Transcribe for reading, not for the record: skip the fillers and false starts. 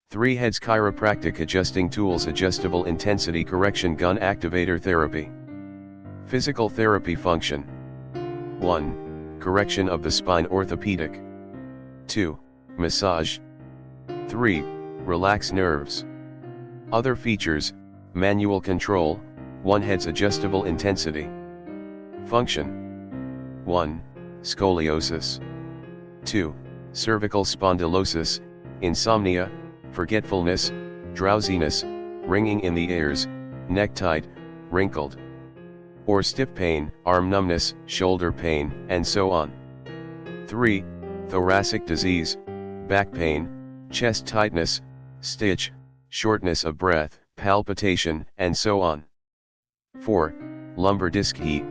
3. Heads Chiropractic Adjusting Tools. Adjustable Intensity Correction Gun Activator Therapy. Physical Therapy Function. 1. Correction of the spine, orthopedic. 2. Massage. 3. Relax nerves. Other features: manual control. 1. Heads adjustable intensity. Function. 1. Scoliosis. 2. Cervical spondylosis, insomnia, forgetfulness, drowsiness, ringing in the ears, neck tight, wrinkled or stiff pain, arm numbness, shoulder pain, and so on. 3. Thoracic disease, back pain, chest tightness, stitch, shortness of breath, palpitation, and so on. 4. Lumbar disc heat,